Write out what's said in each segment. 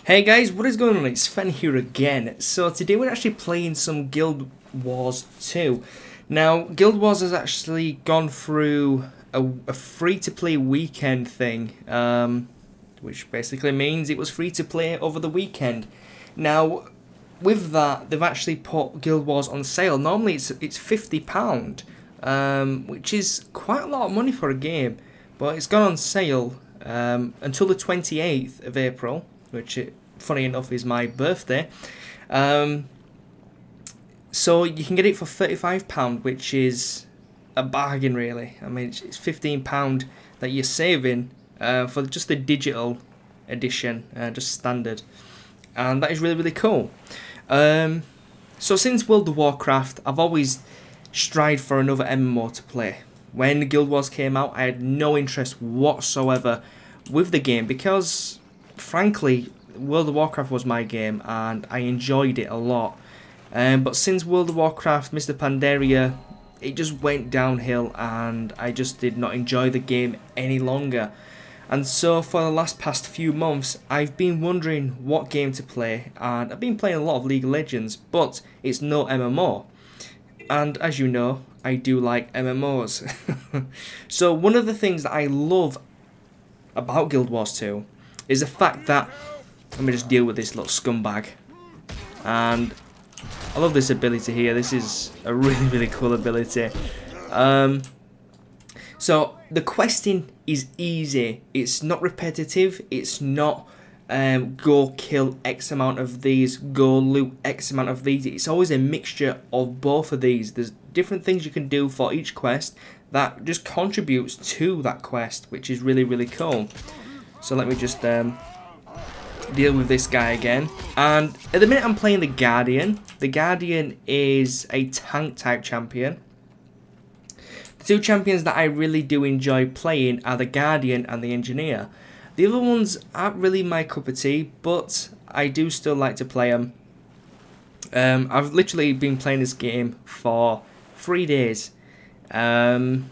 Hey guys, what is going on? It's Fen here again. So today we're actually playing some Guild Wars 2. Now, Guild Wars has actually gone through a free-to-play weekend thing, which basically means it was free to play over the weekend. Now, with that, they've actually put Guild Wars on sale. Normally it's £50, which is quite a lot of money for a game, but it's gone on sale until the 28th of April. Which, funny enough, is my birthday. So you can get it for £35, which is a bargain, really. I mean, it's £15 that you're saving for just the digital edition, just standard. And that is really, really cool. So since World of Warcraft, I've always strived for another MMO to play. When Guild Wars came out, I had no interest whatsoever with the game because, frankly, World of Warcraft was my game and I enjoyed it a lot. But since World of Warcraft Mr. Pandaria, it just went downhill and I just did not enjoy the game any longer. And so for the past few months, I've been wondering what game to play, and I've been playing a lot of League of Legends, but it's no MMO. And as you know, I do like MMOs. So one of the things that I love about Guild Wars 2 is the fact that, let me just deal with this little scumbag, and I love this ability here. This is a really, really cool ability. So the questing is easy, it's not repetitive, it's not go kill X amount of these, go loot X amount of these. It's always a mixture of both of these. There's different things you can do for each quest that just contributes to that quest, which is really, really cool. So let me just deal with this guy again. And at the minute I'm playing the Guardian. The Guardian is a tank type champion. The two champions that I really do enjoy playing are the Guardian and the Engineer. The other ones aren't really my cup of tea, but I do still like to play them. I've literally been playing this game for 3 days. So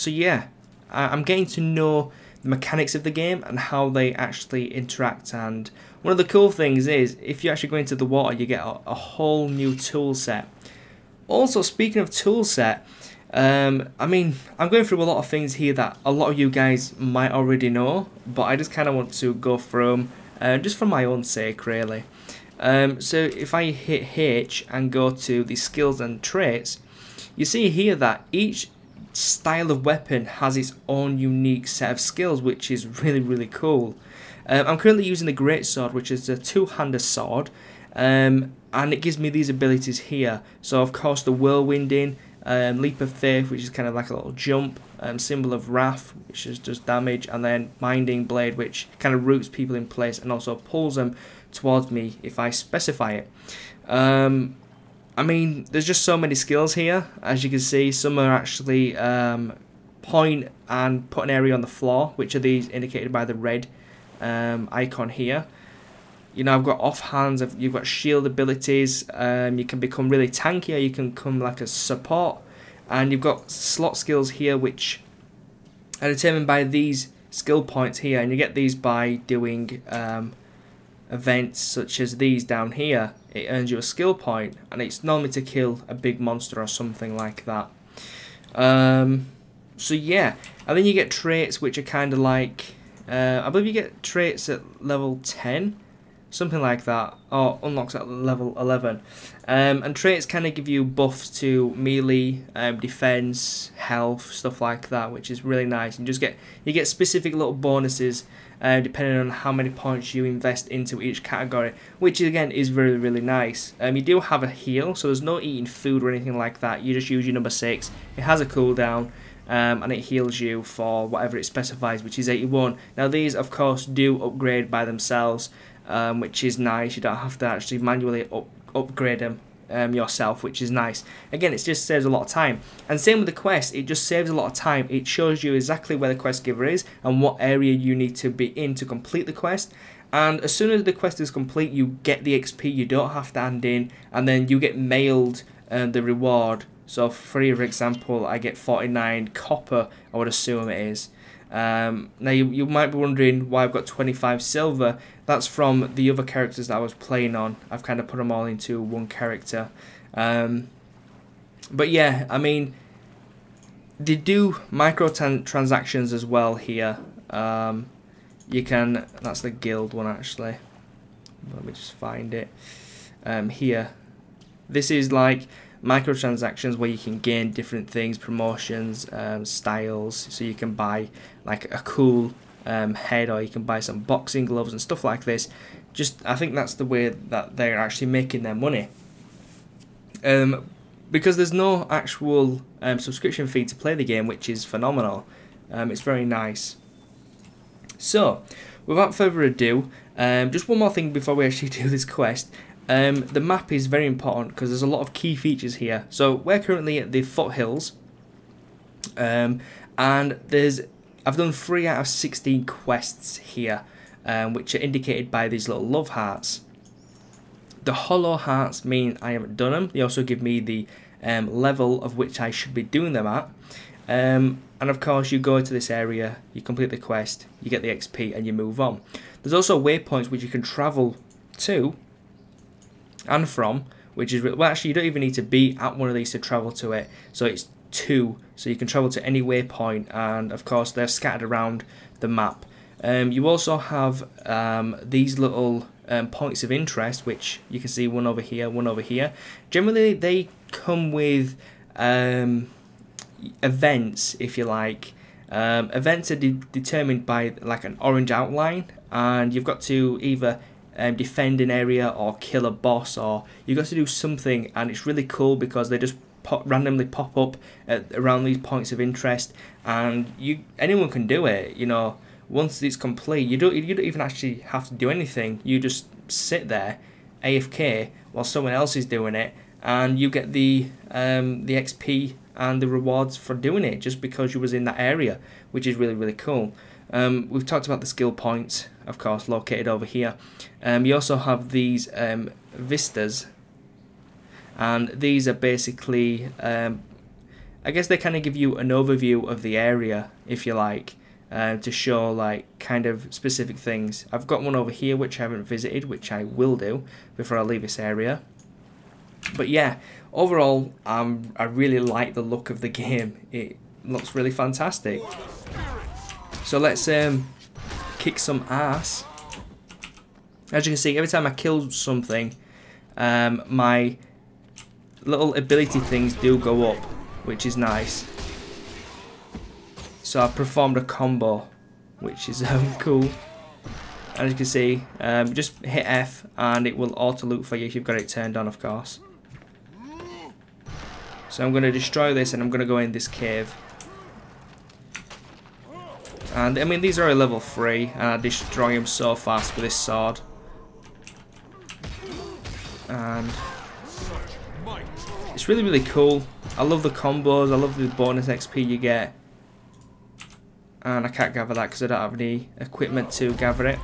yeah, I'm getting to know the mechanics of the game and how they actually interact. And one of the cool things is, if you actually go into the water, you get a whole new tool set. Also, speaking of tool set, I mean, I'm going through a lot of things here that a lot of you guys might already know, but I just kind of want to go through them just for my own sake, really. So if I hit H and go to the skills and traits, you see here that each style of weapon has its own unique set of skills, which is really, really cool. I'm currently using the Greatsword, which is a two-hander sword, and it gives me these abilities here. So of course the whirlwinding, leap of faith, which is kind of like a little jump, symbol of wrath, which is just damage, and then binding blade, which kind of roots people in place and also pulls them towards me if I specify it. I mean, there's just so many skills here. As you can see, some are actually point and put an area on the floor, which are these indicated by the red icon here. You know, I've got offhands, you've got shield abilities, you can become really tanky, or you can become like a support, and you've got slot skills here which are determined by these skill points here, and you get these by doing events such as these down here. It earns you a skill point, and it's normally to kill a big monster or something like that. So yeah, and then you get traits which are kind of like, I believe you get traits at level 10, something like that, or unlocks at level 11. And traits kind of give you buffs to melee, defense, health, stuff like that, which is really nice. You get specific little bonuses depending on how many points you invest into each category, which again is really, really nice. You do have a heal, so there's no eating food or anything like that. You just use your number 6. It has a cooldown. And it heals you for whatever it specifies, which is 81. Now these of course do upgrade by themselves, which is nice. You don't have to actually manually upgrade them yourself, which is nice. Again, it just saves a lot of time. And same with the quest, it just saves a lot of time. It shows you exactly where the quest giver is and what area you need to be in to complete the quest. And as soon as the quest is complete, you get the XP. You don't have to hand in, and then you get mailed the reward. So for example, I get 49 copper, I would assume it is, Now you might be wondering why I've got 25 silver. That's from the other characters that I was playing on. I've kind of put them all into one character. But yeah, I mean, they do microtransactions as well here. You can, that's the guild one actually. Let me just find it. Here. This is like microtransactions where you can gain different things, promotions, styles, so you can buy like a cool head, or you can buy some boxing gloves and stuff like this. I think that's the way that they're actually making their money. Because there's no actual subscription fee to play the game, which is phenomenal. It's very nice. So, without further ado, just one more thing before we actually do this quest. The map is very important because there's a lot of key features here. So we're currently at the foothills, and I've done 3 out of 16 quests here, which are indicated by these little love hearts. The hollow hearts mean I haven't done them. They also give me the level of which I should be doing them at. And of course you go to this area, you complete the quest, you get the XP and you move on. There's also waypoints which you can travel to and from, which is, well actually you don't even need to be at one of these to travel to it. So it's 2, so you can travel to any waypoint, and of course they're scattered around the map. You also have these little points of interest, which you can see one over here, one over here. Generally they come with events, if you like. Events are determined by like an orange outline, and you've got to either defend an area or kill a boss, or you've got to do something, and it's really cool because they just randomly pop up around these points of interest, and anyone can do it. You know, once it's complete, you don't even actually have to do anything. You just sit there AFK while someone else is doing it, and you get the XP and the rewards for doing it just because you was in that area, which is really cool. We've talked about the skill points, of course, located over here. You also have these vistas, and these are basically, I guess they kind of give you an overview of the area, if you like, to show like kind of specific things. I've got one over here which I haven't visited, which I will do before I leave this area. But yeah, overall, I really like the look of the game. It looks really fantastic. So let's kick some ass. As you can see, every time I kill something, my little ability things do go up, which is nice. So I've performed a combo, which is cool. As you can see, just hit F and it will auto loot for you if you've got it turned on, of course. So I'm going to destroy this and I'm going to go in this cave. And I mean, these are a level 3 and I destroy them so fast with this sword. And it's really cool. I love the combos, I love the bonus XP you get. And I can't gather that because I don't have any equipment to gather it.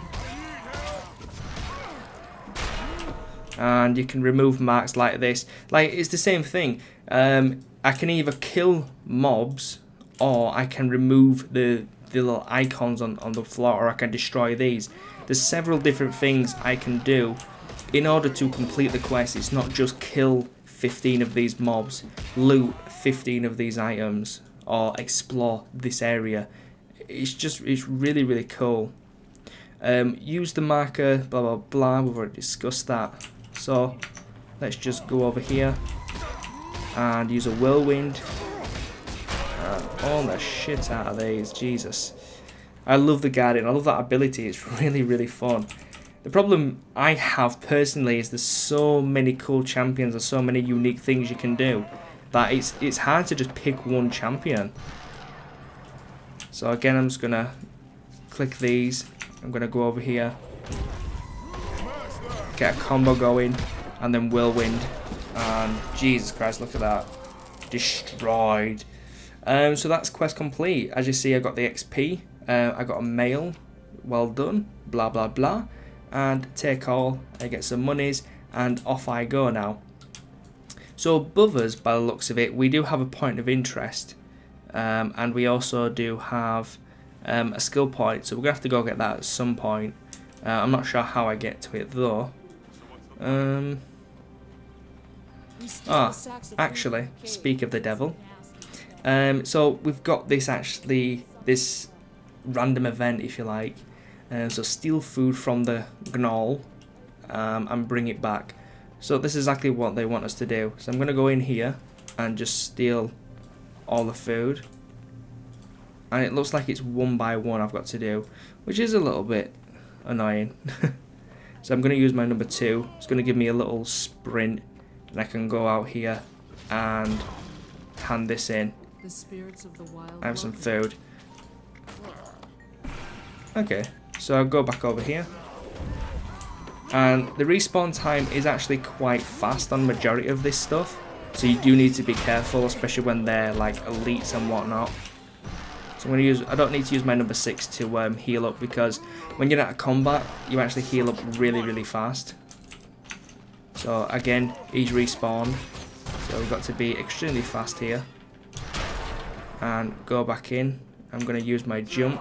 And you can remove marks like this. Like, it's the same thing. I can either kill mobs, or I can remove the little icons on the floor, or I can destroy these. There's several different things I can do in order to complete the quest. It's not just kill 15 of these mobs, loot 15 of these items, or explore this area. It's really cool. Use the marker, blah blah blah, we've already discussed that. So let's just go over here and use a whirlwind and all the shit out of these. Jesus, I love the Guardian, I love that ability. It's really fun. The problem I have personally is there's so many cool champions and so many unique things you can do that it's hard to just pick one champion. So again, I'm just gonna click these. I'm gonna go over here, get a combo going, and then whirlwind. And Jesus Christ, look at that, destroyed. So that's quest complete. As you see, I got the XP. I got a mail, well done, blah blah blah, and take all. I get some monies, and off I go now. So above us, by the looks of it, we do have a point of interest. And we also do have a skill point, so we're gonna have to go get that at some point. I'm not sure how I get to it though. Actually, speak of the devil. So we've got this random event, if you like. So steal food from the gnoll and bring it back. So this is exactly what they want us to do. So I'm gonna go in here and just steal all the food. And it looks like it's one by one I've got to do, which is a little bit annoying. So I'm going to use my number 2. It's going to give me a little sprint, and I can go out here and hand this in. I have some food. Okay, so I'll go back over here. And the respawn time is actually quite fast on majority of this stuff. So you do need to be careful, especially when they're like elites and whatnot. So I'm going to I don't need to use my number 6 to heal up, because when you're out of combat, you actually heal up really, really fast. So again, he's respawned. So we've got to be extremely fast here. And go back in. I'm going to use my jump.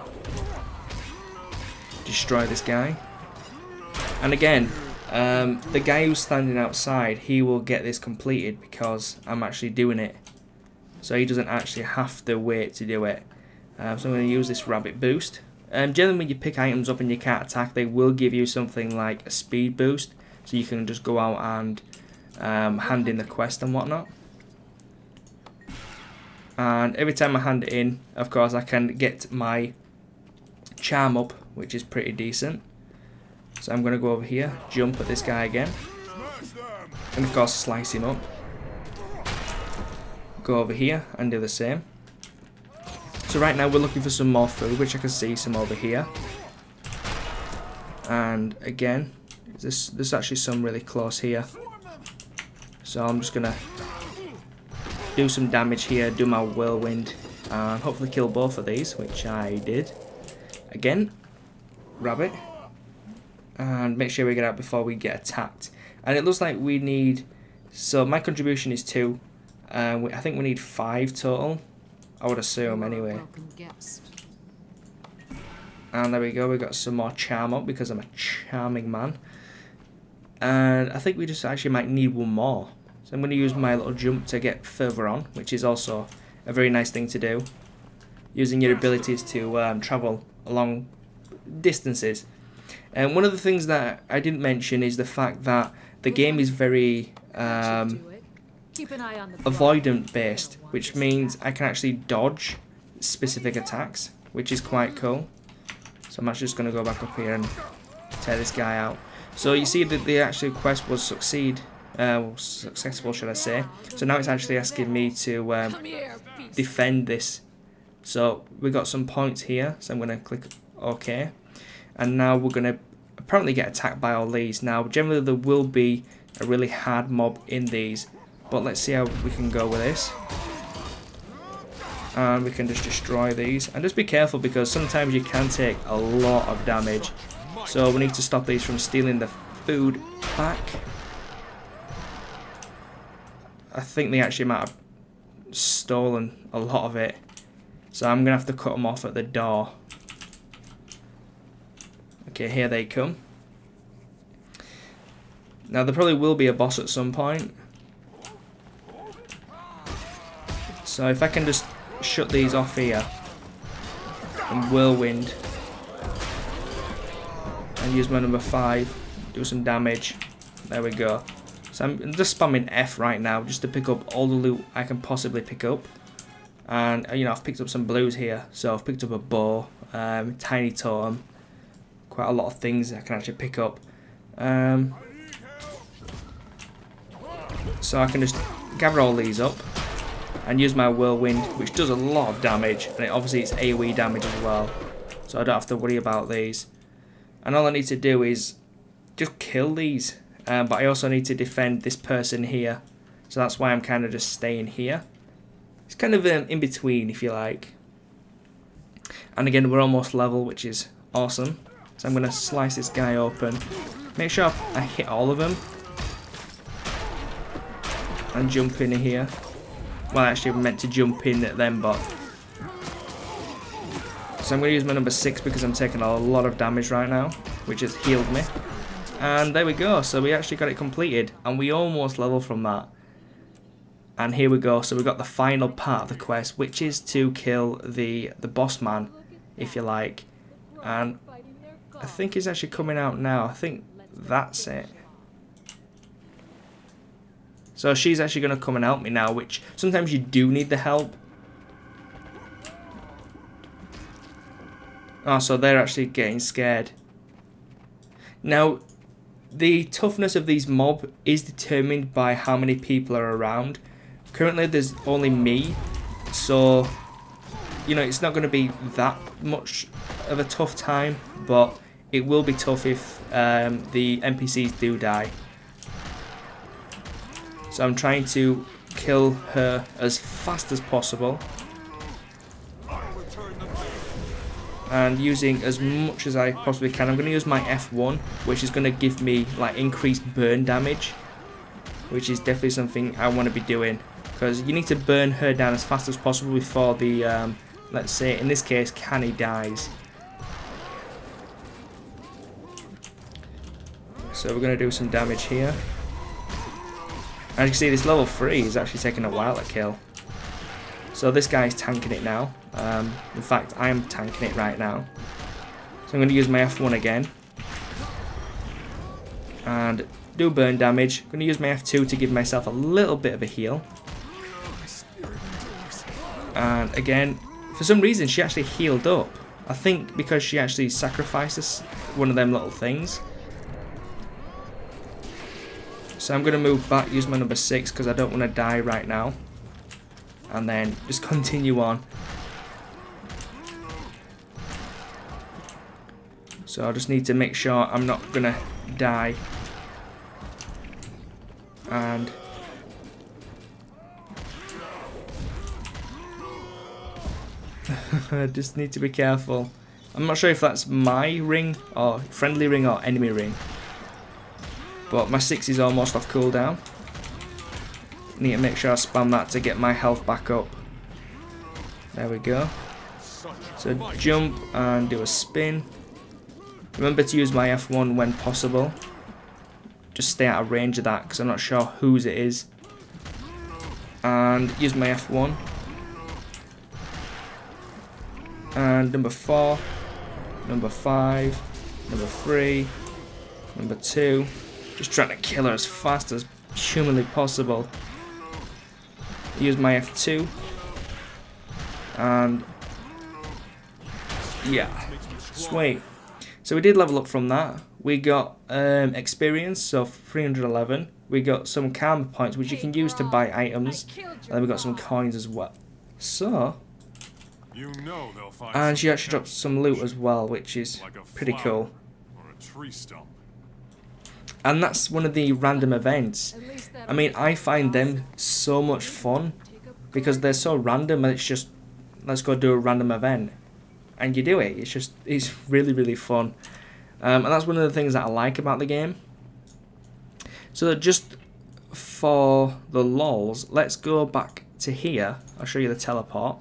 Destroy this guy. And again, the guy who's standing outside, he will get this completed because I'm actually doing it. So he doesn't actually have to wait to do it. So I'm going to use this rabbit boost. Generally when you pick items up and you can't attack, they will give you something like a speed boost. So you can just go out and hand in the quest and whatnot. And every time I hand it in, of course, I can get my charm up, which is pretty decent. So I'm going to go over here, jump at this guy again. And of course slice him up. Go over here and do the same. So right now we're looking for some more food, which I can see some over here. And again, there's actually some really close here. So I'm just gonna do some damage here, do my whirlwind, and hopefully kill both of these, which I did. Again, rabbit, and make sure we get out before we get attacked. And it looks like we need, so my contribution is 2. I think we need 5 total. I would assume anyway. And there we go, we got some more charm up because I'm a charming man. And I think we just actually might need one more. So I'm going to use my little jump to get further on, which is also a very nice thing to do. Using your abilities to travel along distances. And one of the things that I didn't mention is the fact that the game is very avoidant based, which means I can actually dodge specific attacks, which is quite cool. So I'm actually just going to go back up here and tear this guy out. So you see that the actual quest was successful, should I say. So now it's actually asking me to defend this. So we got some points here, so I'm going to click OK. And now we're going to apparently get attacked by all these. Now generally there will be a really hard mob in these, but let's see how we can go with this. And we can just destroy these. And just be careful because sometimes you can take a lot of damage. So we need to stop these from stealing the food back. I think they actually might have stolen a lot of it. So I'm going to have to cut them off at the door. Okay, here they come. Now there probably will be a boss at some point. So if I can just shut these off here and whirlwind and use my number 5, do some damage. There we go. So I'm just spamming F right now just to pick up all the loot I can possibly pick up. And you know, I've picked up some blues here, so I've picked up a bow, tiny totem, quite a lot of things I can actually pick up. So I can just gather all these up and use my whirlwind, which does a lot of damage, and obviously it's AoE damage as well, so I don't have to worry about these. And all I need to do is just kill these, but I also need to defend this person here, so that's why I'm kind of just staying here. It's kind of in between, if you like. And again, we're almost level, which is awesome. So I'm going to slice this guy open, make sure I hit all of them, and jump in here. Well, actually, I meant to jump in at them, but... So So I'm going to use my number 6 because I'm taking a lot of damage right now, which has healed me. And there we go, so we actually got it completed, and we almost leveled from that. And here we go, so we got the final part of the quest, which is to kill the boss man, if you like. And I think it's actually coming out now. I think that's it. So she's actually going to come and help me now, which sometimes you do need the help. Oh, so they're actually getting scared. Now, the toughness of these mob is determined by how many people are around. Currently there's only me, so you know it's not going to be that much of a tough time, but it will be tough if the NPCs do die. So I'm trying to kill her as fast as possible and using as much as I possibly can. I'm going to use my F1, which is going to give me like increased burn damage, which is definitely something I want to be doing. Because you need to burn her down as fast as possible before the, let's say, in this case, Canny dies. So we're going to do some damage here. As you can see, this level 3 is actually taking a while to kill. So this guy's tanking it now. In fact, I am tanking it right now. So I'm going to use my F1 again. And do burn damage. I'm going to use my F2 to give myself a little bit of a heal. And again, for some reason she actually healed up. I think because she actually sacrifices one of them little things. So I'm going to move back, use my number 6 because I don't want to die right now. And then just continue on. So I just need to make sure I'm not going to die. And I just need to be careful. I'm not sure if that's my ring or friendly ring or enemy ring. But my 6 is almost off cooldown. Need to make sure I spam that to get my health back up. There we go. So jump and do a spin. Remember to use my F1 when possible. Just stay out of range of that because I'm not sure whose it is. And use my F1. And number 4, number 5, number 3, number 2. Just trying to kill her as fast as humanly possible. Use my F2. And yeah, sweet. So we did level up from that. We got experience, so 311. We got some karma points which you can use to buy items. And then we got some coins as well. So, and she actually dropped some loot as well, which is pretty cool. And that's one of the random events. I mean, I find them so much fun because they're so random and it's just, let's go do a random event. And you do it. It's really, really fun. And that's one of the things that I like about the game. So just for the lols, let's go back to here. I'll show you the teleport.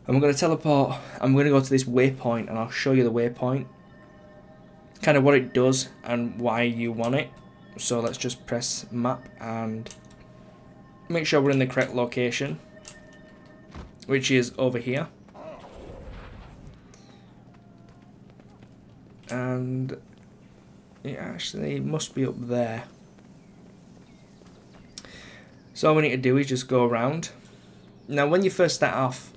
And we're going to teleport, I'm going to go to this waypoint and I'll show you the waypoint. Kind of what it does and why you want it. So let's just press map and make sure we're in the correct location, which is over here. And it actually must be up there. So all we need to do is just go around. Now when you first start off,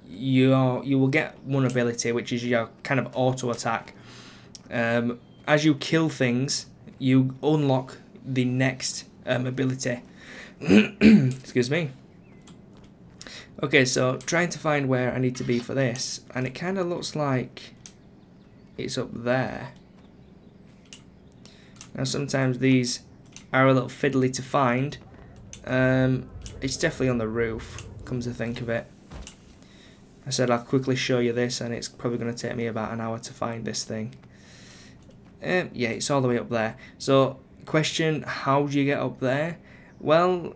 you will get one ability, which is your kind of auto attack. As you kill things, you unlock the next ability. Excuse me. Okay, so trying to find where I need to be for this, and it kind of looks like it's up there. Now sometimes these are a little fiddly to find. It's definitely on the roof, come to think of it. I said I'll quickly show you this, and it's probably going to take me about an hour to find this thing. Yeah, it's all the way up there. So, question, how do you get up there? Well,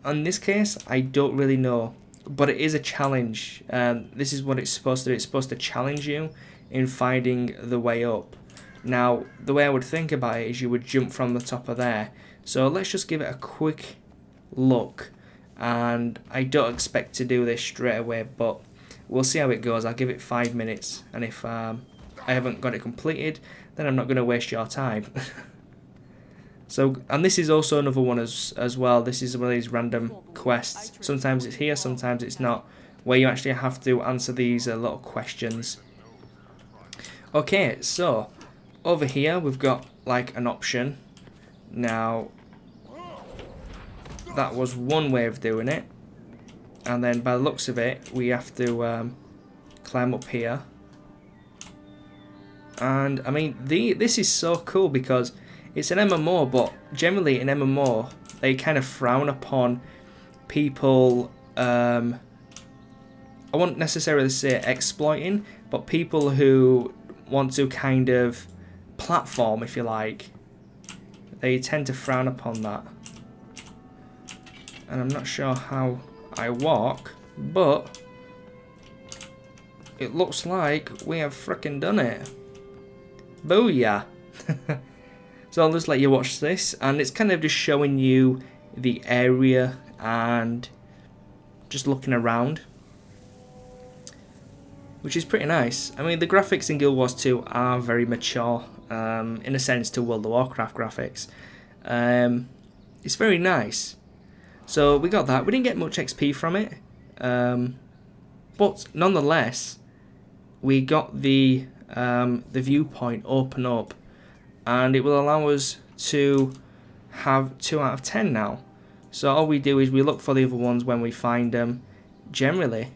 in this case, I don't really know. but it is a challenge. This is what it's supposed to do. It's supposed to challenge you in finding the way up. Now, the way I would think about it is you would jump from the top of there. So let's just give it a quick look. And I don't expect to do this straight away, but we'll see how it goes. I'll give it 5 minutes, and if I haven't got it completed, then I'm not going to waste your time. So, and this is also another one as well. This is one of these random quests. Sometimes it's here, sometimes it's not, where you actually have to answer these little questions. Okay, so over here we've got like an option. Now, that was one way of doing it, and then by the looks of it, we have to climb up here. And I mean, this is so cool because it's an MMO, but generally in MMO they kind of frown upon people. I won't necessarily say exploiting, but people who want to kind of platform, if you like. They tend to frown upon that. And I'm not sure how I walk, but it looks like we have frickin' done it. Booyah! So I'll just let you watch this, and it's kind of just showing you the area and just looking around, which is pretty nice. I mean, the graphics in Guild Wars 2 are very mature, in a sense, to World of Warcraft graphics. It's very nice. So we got that. We didn't get much XP from it, but nonetheless, we got the viewpoint open up, and it will allow us to have 2 out of 10 now. So all we do is we look for the other ones when we find them. Generally,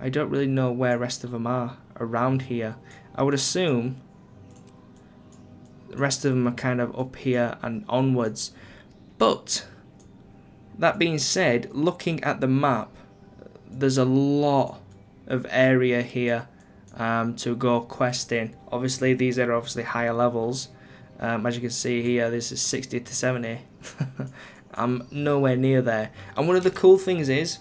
I don't really know where the rest of them are around here. I would assume the rest of them are kind of up here and onwards. But that being said, looking at the map, there's a lot of area here to go questing. Obviously, these are obviously higher levels. As you can see here, this is 60 to 70. I'm nowhere near there. And one of the cool things is,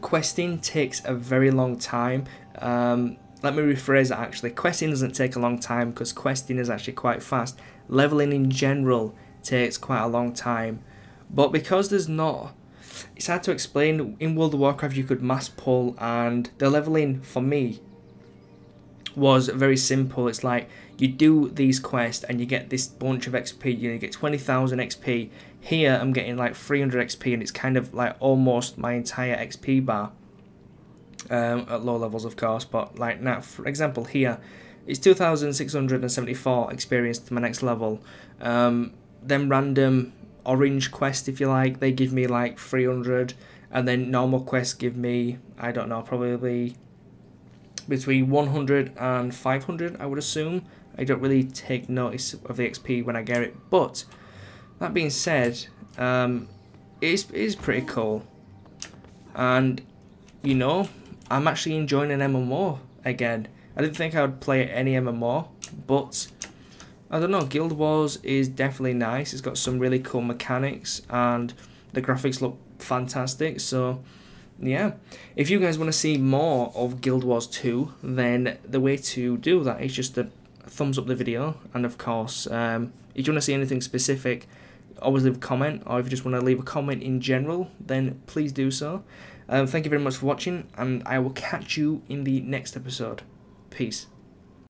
questing takes a very long time. Let me rephrase that actually. Questing doesn't take a long time because questing is actually quite fast. Leveling in general takes quite a long time. But because there's not... It's hard to explain. In World of Warcraft you could mass pull, and the leveling for me was very simple. It's like you do these quests and you get this bunch of XP. You get 20,000 XP. Here I'm getting like 300 XP, and it's kind of like almost my entire XP bar. At low levels, of course, but like now, for example, here it's 2,674 experience to my next level. Then random orange quest, if you like, they give me like 300, and then normal quests give me, I don't know, probably between 100 and 500, I would assume. I don't really take notice of the XP when I get it, but that being said, it is pretty cool. And you know, I'm actually enjoying an MMO again. I didn't think I would play any MMO, but I don't know, Guild Wars is definitely nice. It's got some really cool mechanics and the graphics look fantastic. So yeah, if you guys want to see more of Guild Wars 2, then the way to do that is just to thumbs up the video. And of course, if you want to see anything specific, always leave a comment, or if you just want to leave a comment in general, then please do so. Thank you very much for watching, and I will catch you in the next episode. Peace.